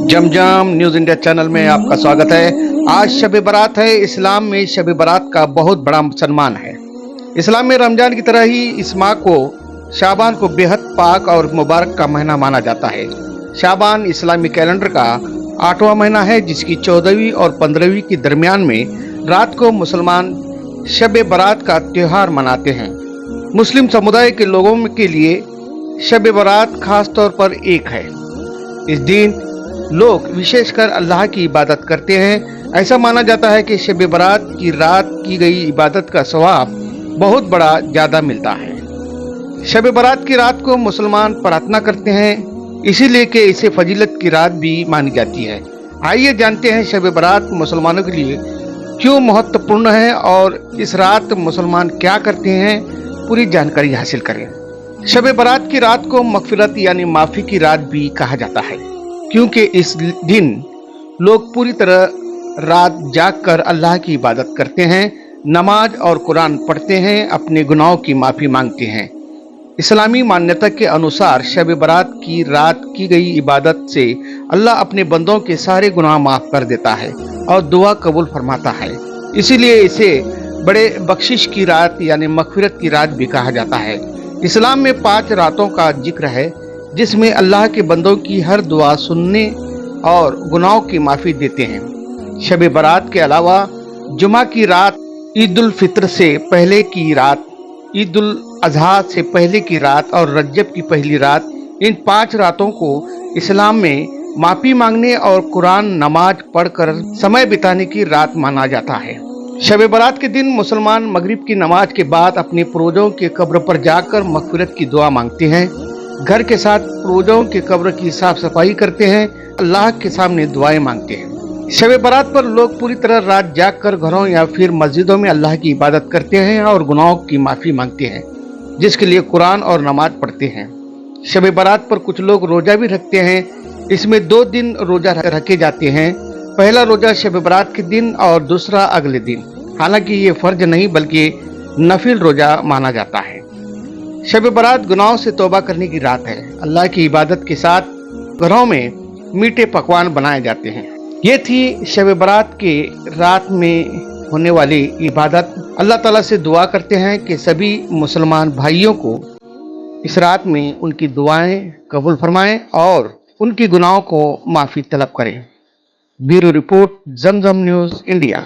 जमजम news India channel में आपका स्वागत है। आज शब बारात है। इस्लाम में शब बारात का बहुत बड़ा सम्मान है। इस्लाम में रमजान की तरह ही इस माह को शाबान को बेहद पाक और मुबारक का महीना माना जाता है। शाबान इस्लामी कैलेंडर का 8वां महीना है, जिसकी 14वीं और 15वीं के दरमियान में रात को मुसलमान शब बारात का त्योहार मनाते हैं। मुस्लिम समुदाय के लोगों के लिए शब बारात खास तौर पर एक है। इस दिन लोग विशेषकर अल्लाह की इबादत करते हैं। ऐसा माना जाता है कि शब बारात की रात की गई इबादत का सवाब बहुत बड़ा ज्यादा मिलता है। शब बारात की रात को मुसलमान प्रार्थना करते हैं, इसीलिए कि इसे फजीलत की रात भी मानी जाती है। आइए जानते हैं शब बारात मुसलमानों के लिए क्यों महत्वपूर्ण है और इस रात मुसलमान क्या करते हैं, पूरी जानकारी हासिल करें। शब बारात की रात को मगफिरत यानी माफी की रात भी कहा जाता है, क्योंकि इस दिन लोग पूरी तरह रात जागकर अल्लाह की इबादत करते हैं, नमाज और कुरान पढ़ते हैं, अपने गुनाहों की माफ़ी मांगते हैं। इस्लामी मान्यता के अनुसार शब बारात की रात की गई इबादत से अल्लाह अपने बंदों के सारे गुनाह माफ़ कर देता है और दुआ कबूल फरमाता है। इसीलिए इसे बड़े बख्शिश की रात यानी मगफिरत की रात भी कहा जाता है। इस्लाम में 5 रातों का जिक्र है, जिसमें अल्लाह के बंदों की हर दुआ सुनने और गुनाहों की माफ़ी देते हैं। शब बारात के अलावा जुमा की रात, ईद उल फित्र से पहले की रात, ईद उल अजहा से पहले की रात और रजब की पहली रात, इन 5 रातों को इस्लाम में माफ़ी मांगने और कुरान नमाज पढ़कर समय बिताने की रात माना जाता है। शब बारात के दिन मुसलमान मगरिब की नमाज के बाद अपने पूर्वजों के कब्र पर जाकर मगफिरत की दुआ मांगते हैं। घर के साथ पूर्वजों के कब्र की साफ सफाई करते हैं, अल्लाह के सामने दुआएं मांगते हैं। शब बारात पर लोग पूरी तरह रात जागकर घरों या फिर मस्जिदों में अल्लाह की इबादत करते हैं और गुनाहों की माफ़ी मांगते हैं, जिसके लिए कुरान और नमाज पढ़ते हैं। शब बारात पर कुछ लोग रोज़ा भी रखते हैं। इसमें 2 दिन रोज़ा रखे जाते हैं। पहला रोज़ा शब बारात के दिन और दूसरा अगले दिन। हालांकि ये फर्ज नहीं बल्कि नफिल रोज़ा माना जाता है। शब बारात गुनाहों से तौबा करने की रात है। अल्लाह की इबादत के साथ घरों में मीठे पकवान बनाए जाते हैं। ये थी शब बारात के रात में होने वाली इबादत। अल्लाह ताला से दुआ करते हैं कि सभी मुसलमान भाइयों को इस रात में उनकी दुआएं कबूल फरमाएं और उनकी गुनाहों को माफ़ी तलब करें। ब्यूरो रिपोर्ट, जमजम न्यूज़ इंडिया।